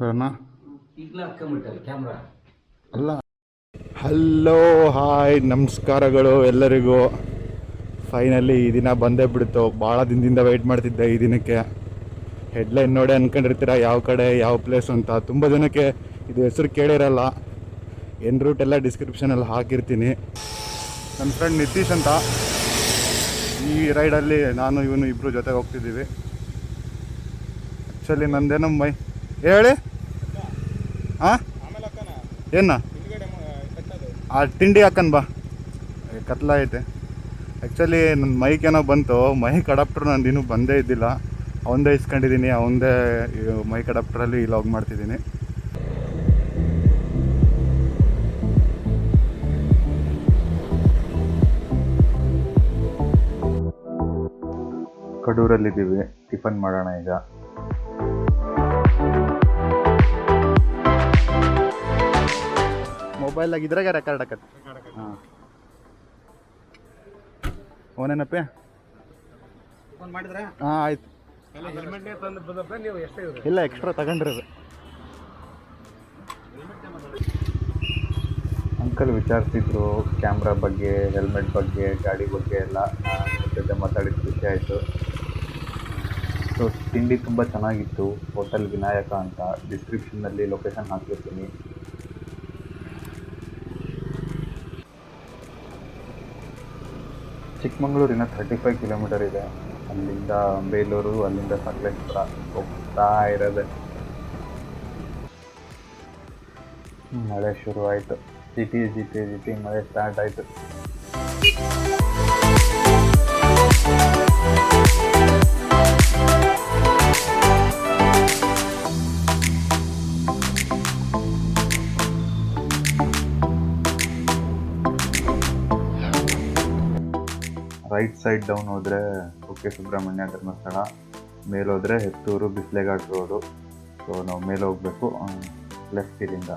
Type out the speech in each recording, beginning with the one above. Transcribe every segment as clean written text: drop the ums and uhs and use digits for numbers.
ಬರೋಣ ಅಲ್ಲ. Hello hi ನಮಸ್ಕಾರಗಳು ಎಲ್ಲರಿಗೂ. ಫೈನಲಿ ಈ ದಿನ ಬಂದೇ ಬಿಡ್ತು. ಭಾಳ ದಿನದಿಂದ ವೆಯ್ಟ್ ಮಾಡ್ತಿದ್ದೆ ಈ ದಿನಕ್ಕೆ. ಹೆಡ್ಲೈನ್ ನೋಡಿ ಅಂದ್ಕೊಂಡಿರ್ತೀರ ಯಾವ ಕಡೆ ಯಾವ ಪ್ಲೇಸ್ ಅಂತ. ತುಂಬ ಜನಕ್ಕೆ ಇದು ಹೆಸರು ಕೇಳಿರಲ್ಲ. ಎನ್ ರೂಟ್ ಎಲ್ಲ ಡಿಸ್ಕ್ರಿಪ್ಷನಲ್ಲಿ ಹಾಕಿರ್ತೀನಿ. ನನ್ನ ಫ್ರೆಂಡ್ ನಿತೀಶ್ ಅಂತ. ಈ ರೈಡಲ್ಲಿ ನಾನು ಇವನು ಇಬ್ಬರು ಜೊತೆಗೆ ಹೋಗ್ತಿದ್ದೀವಿ. ಆ್ಯಕ್ಚುಲಿ ನಂದೇನೋ ಹೇಳಿ ಹಾಂ ಏನ ಆ ತಿಂಡಿ ಹಾಕನ್ ಬಾ, ಕತ್ಲ ಐತೆ. ಆ್ಯಕ್ಚುಲಿ ನನ್ನ ಮೈಕೇನೋ ಬಂತು. ಮೈಕ್ ಅಡಾಪ್ಟರ್ ನಂದು ಇನ್ನೂ ಬಂದೇ ಇದ್ದಿಲ್ಲ. ಅವನದೇ ಇಸ್ಕೊಂಡಿದ್ದೀನಿ. ಅವನದೇ ಮೈಕ್ ಅಡಾಪ್ಟ್ರಲ್ಲಿ ಲಾಗ್ ಮಾಡ್ತಿದ್ದೀನಿ. ಕಡೂರಲ್ಲಿದ್ದೀವಿ. ಟಿಫನ್ ಮಾಡೋಣ ಈಗ. ಮೊಬೈಲಾಗ ಇದ್ರಾಗ ರೆಕಾರ್ಡ್ ಹಾಕತ್ತೆ. ಹಾಂ ಓನೇನಪ್ಪೆ ಫೋನ್ ಮಾಡಿದ್ರೆ ಹಾಂ ಆಯ್ತು. ಇಲ್ಲ ಎಕ್ಸ್ಟ್ರಾ ತಗೊಂಡಿರೋದು. ಅಂಕಲ್ ವಿಚಾರಿಸಿದ್ರು ಕ್ಯಾಮ್ರಾ ಬಗ್ಗೆ, ಹೆಲ್ಮೆಟ್ ಬಗ್ಗೆ, ಗಾಡಿ ಬಗ್ಗೆ ಎಲ್ಲ. ಜೊತೆ ಮಾತಾಡಿದ ಖುಷಿ ಆಯಿತು. ಸೊ ತಿಂಡಿ ತುಂಬ ಚೆನ್ನಾಗಿತ್ತು. ಹೋಟೆಲ್ ವಿನಾಯಕ ಅಂತ. ಡಿಸ್ಕ್ರಿಪ್ಷನ್ನಲ್ಲಿ ಲೊಕೇಶನ್ ಹಾಕಿರ್ತೀನಿ. ಚಿಕ್ಕಮಂಗ್ಳೂರಿನ 35 ಕಿಲೋಮೀಟರ್ ಇದೆ. ಅಲ್ಲಿಂದ ಬೇಲೂರು, ಅಲ್ಲಿಂದ ಸಕಲೇಶ್ಪುರ ಹೋಗ್ತಾ ಇರೋದೆ. ಮಳೆ ಶುರು ಆಯಿತು. ಜಿಟಿ ಮಳೆ ಸ್ಟಾರ್ಟ್ ಆಯಿತು. ರೈಟ್ ಸೈಡ್ ಡೌನ್ ಹೋದರೆ ಕುಕ್ಕೆ ಸುಬ್ರಹ್ಮಣ್ಯ ಧರ್ಮಸ್ಥಳ, ಮೇಲೋದ್ರೆ ಹೆತ್ತೂರು ಬಿಸ್ಲೆಘಾಟ್ ರೋಡು. ಸೊ ನಾವು ಮೇಲೆ ಹೋಗಬೇಕು ಲೆಫ್ಟ್ ಇಲ್ಲಿಂದ.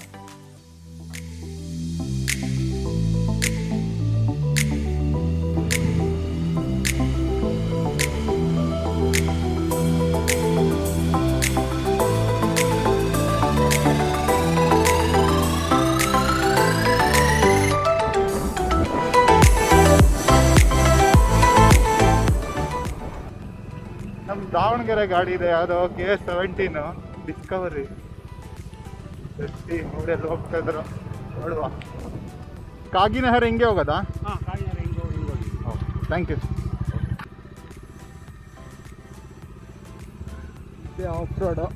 ನಮ್ಮ ದಾವಣಗೆರೆ ಗಾಡಿ ಇದೆ, ಯಾವುದೋ KS17 ಡಿಸ್ಕವರಿ. ದಸ್ತಿ ನೋಡೆಲ್ಲ ಹೋಗ್ತಾ ಇದ್ರು ನೋಡುವ. ಕಾಗಿನಹರೆ ಹಿಂಗೆ ಹೋಗೋದಾ? Thank you. ಇದೇ ಆಫ್ ರೋಡು.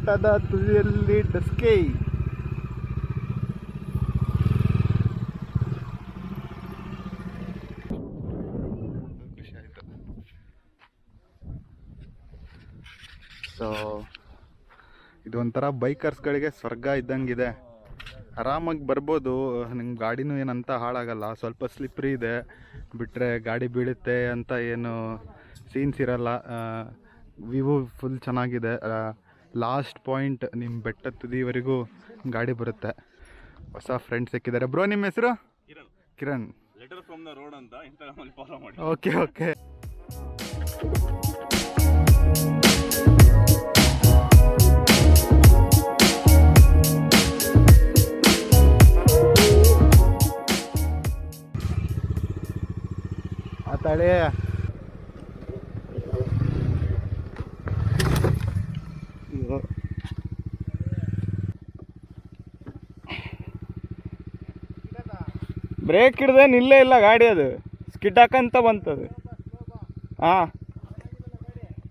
ಬೆಟ್ಟದ ತುದಿಯಲ್ಲಿ ಡಸ್ಕಿ. ಖುಷಿ ಆಯಿತು. ಸೊ ಇದೊಂಥರ ಬೈಕರ್ಸ್ಗಳಿಗೆ ಸ್ವರ್ಗ ಇದ್ದಂಗಿದೆ. ಆರಾಮಾಗಿ ಬರ್ಬೋದು. ನಿಮ್ಗೆ ಗಾಡಿನೂ ಏನಂತ ಹಾಳಾಗಲ್ಲ. ಸ್ವಲ್ಪ ಸ್ಲಿಪ್ರಿ ಇದೆ ಬಿಟ್ಟರೆ, ಗಾಡಿ ಬೀಳುತ್ತೆ ಅಂತ ಏನು ಸೀನ್ಸ್ ಇರಲ್ಲ. ವ್ಯೂ ಫುಲ್ ಚೆನ್ನಾಗಿದೆ. ಲಾಸ್ಟ್ ಪಾಯಿಂಟ್ ನಿಮ್ಮ ಬೆಟ್ಟದ ತುದಿವರೆಗೂ ಗಾಡಿ ಬರುತ್ತೆ. ಹೊಸ ಫ್ರೆಂಡ್ಸ್ ಸಿಕ್ಕಿದ್ದಾರೆ. ಬ್ರೋ, ನಿಮ್ಮ ಹೆಸರು? Kiran. Letter from the road ಅಂತ ಇನ್ಸ್ಟಾಗ್ರಾಮಲ್ಲಿ ಫಾಲೋ ಮಾಡಿ. Okay okay. ಆತಾಳೆ ಬ್ರೇಕ್ ಹಿಡ್ದೆ ನಿಲ್ಲೇ ಇಲ್ಲ ಗಾಡಿ. ಅದು ಸ್ಕಿಡ್ ಹಾಕಂತ ಬಂತದು. ಹಾಂ,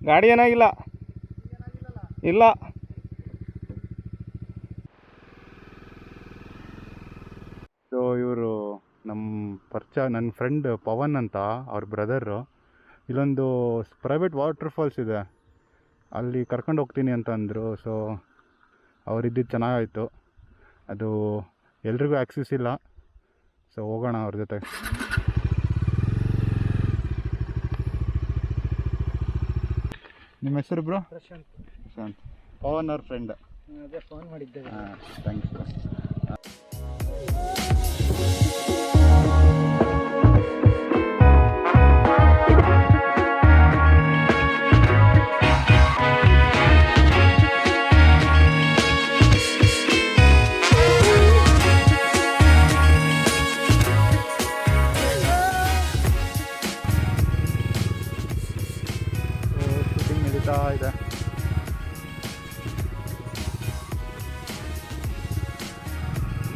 ಗಾಡಿ ಏನಾಗಿಲ್ಲ. ಇಲ್ಲ, ಸೊ ಇವರು ನಮ್ಮ ನನ್ನ ಫ್ರೆಂಡ್ ಪವನ್ ಅಂತ, ಅವ್ರ ಬ್ರದರು. ಇಲ್ಲೊಂದು ಪ್ರೈವೇಟ್ ವಾಟರ್ ಫಾಲ್ಸ್ ಇದೆ, ಅಲ್ಲಿ ಕರ್ಕೊಂಡು ಹೋಗ್ತೀನಿ ಅಂತ ಅಂದರು. ಸೊ ಅವರಿದ್ದಿದ್ದು ಚೆನ್ನಾಗಾಯಿತು. ಅದು ಎಲ್ರಿಗೂ ಆ್ಯಕ್ಸಸ್ ಇಲ್ಲ. ಸೊ ಹೋಗೋಣ ಅವ್ರ ಜೊತೆ. ನಿಮ್ಮ ಹೆಸರು ಬ್ರೋ? ಪ್ರಶಾಂತ್. ಪವನ್ ಅವ್ರ ಫ್ರೆಂಡ್. ಅದೇ ಫೋನ್ ಮಾಡಿದ್ದೆ. ಹಾಂ, ಥ್ಯಾಂಕ್ಸ್ ಬ್ರೋ. ಇದೆ.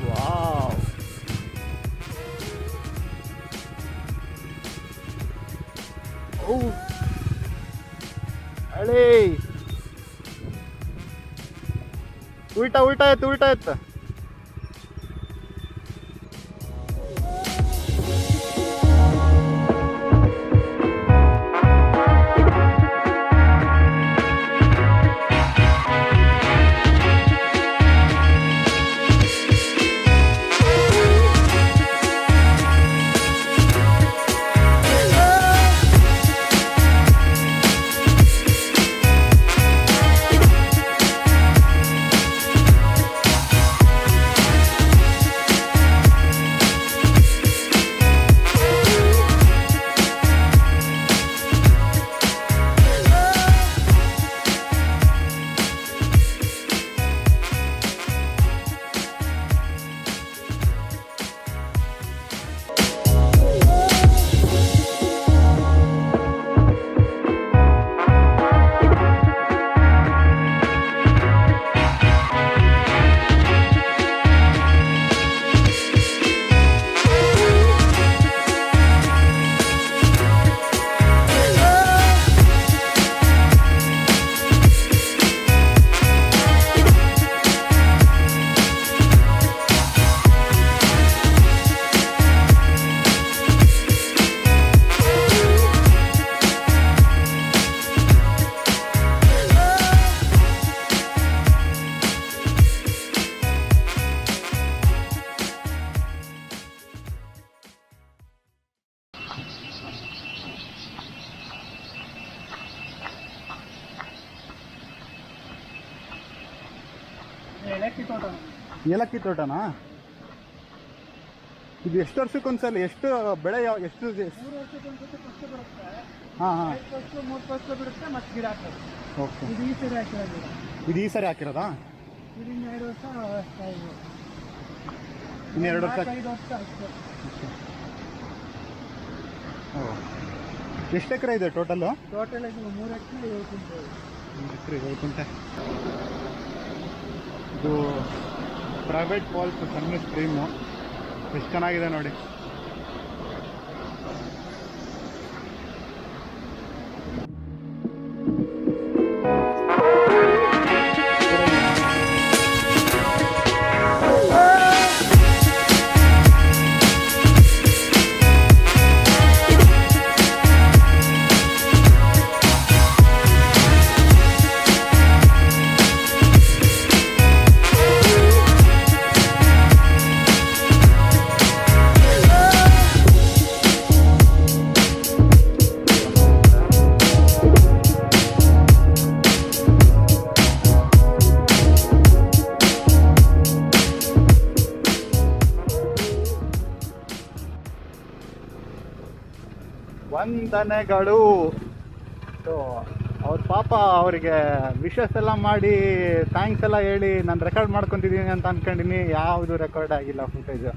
ವಾವ್, ಓ ಅಳೇ, ಉಲ್ಟಾ ಉಲ್ಟಾ ಆಯ್ತು, ಉಲ್ಟಾ ಆಯ್ತು. ಏಲಕ್ಕಿ ತೋಟನಾ ಇದು? ಎಷ್ಟು ವರ್ಷಕ್ಕೊಂದ್ಸಲ? ಎಷ್ಟು ಬೆಳೆ? ಎಷ್ಟು? ಹಾಂ ಹಾಂ, 3 ವರ್ಷ ಬಿಡುತ್ತೆ ಮತ್ತೆ ಗಿಡ ಹಾಕೋದು. ಓಕೆ, ಇದು ಈ ಸರಿ ಹಾಕಿರೋದು. ಇದು ಈ ಸರಿ ಹಾಕಿರೋದಾ? ಇದು 2 ವರ್ಷ, ಇನ್ನು 2 ವರ್ಷ, 5 ವರ್ಷ ಅಷ್ಟೇ. ಓ, ಎಷ್ಟು ಎಕರೆ ಇದೆ ಟೋಟಲ್ಲು? ಟೋಟಲ್ 3 ಎಕರೆ 7 ಕುಂಟೆ. 3 ಎಕರೆ 7 ಕುಂಟೆ. ಇದು ಪ್ರೈವೇಟ್ ಫಾಲ್ಸ್, ಸಣ್ಣ ಸ್ಟ್ರೀಮು. ಎಷ್ಟು ಚೆನ್ನಾಗಿದೆ ನೋಡಿ. ವಂದನೆಗಳು. ಸೊ ಅವ್ರ ಪಾಪ ಅವರಿಗೆ ವಿಶಸ್ ಎಲ್ಲ ಮಾಡಿ ಥ್ಯಾಂಕ್ಸ್ ಎಲ್ಲ ಹೇಳಿ ನಾನು ರೆಕಾರ್ಡ್ ಮಾಡ್ಕೊತಿದ್ದೀನಿ ಅಂತ ಅಂದ್ಕೊಂಡಿನಿ. ಯಾವುದು ರೆಕಾರ್ಡ್ ಆಗಿಲ್ಲ ಫುಟೇಜು.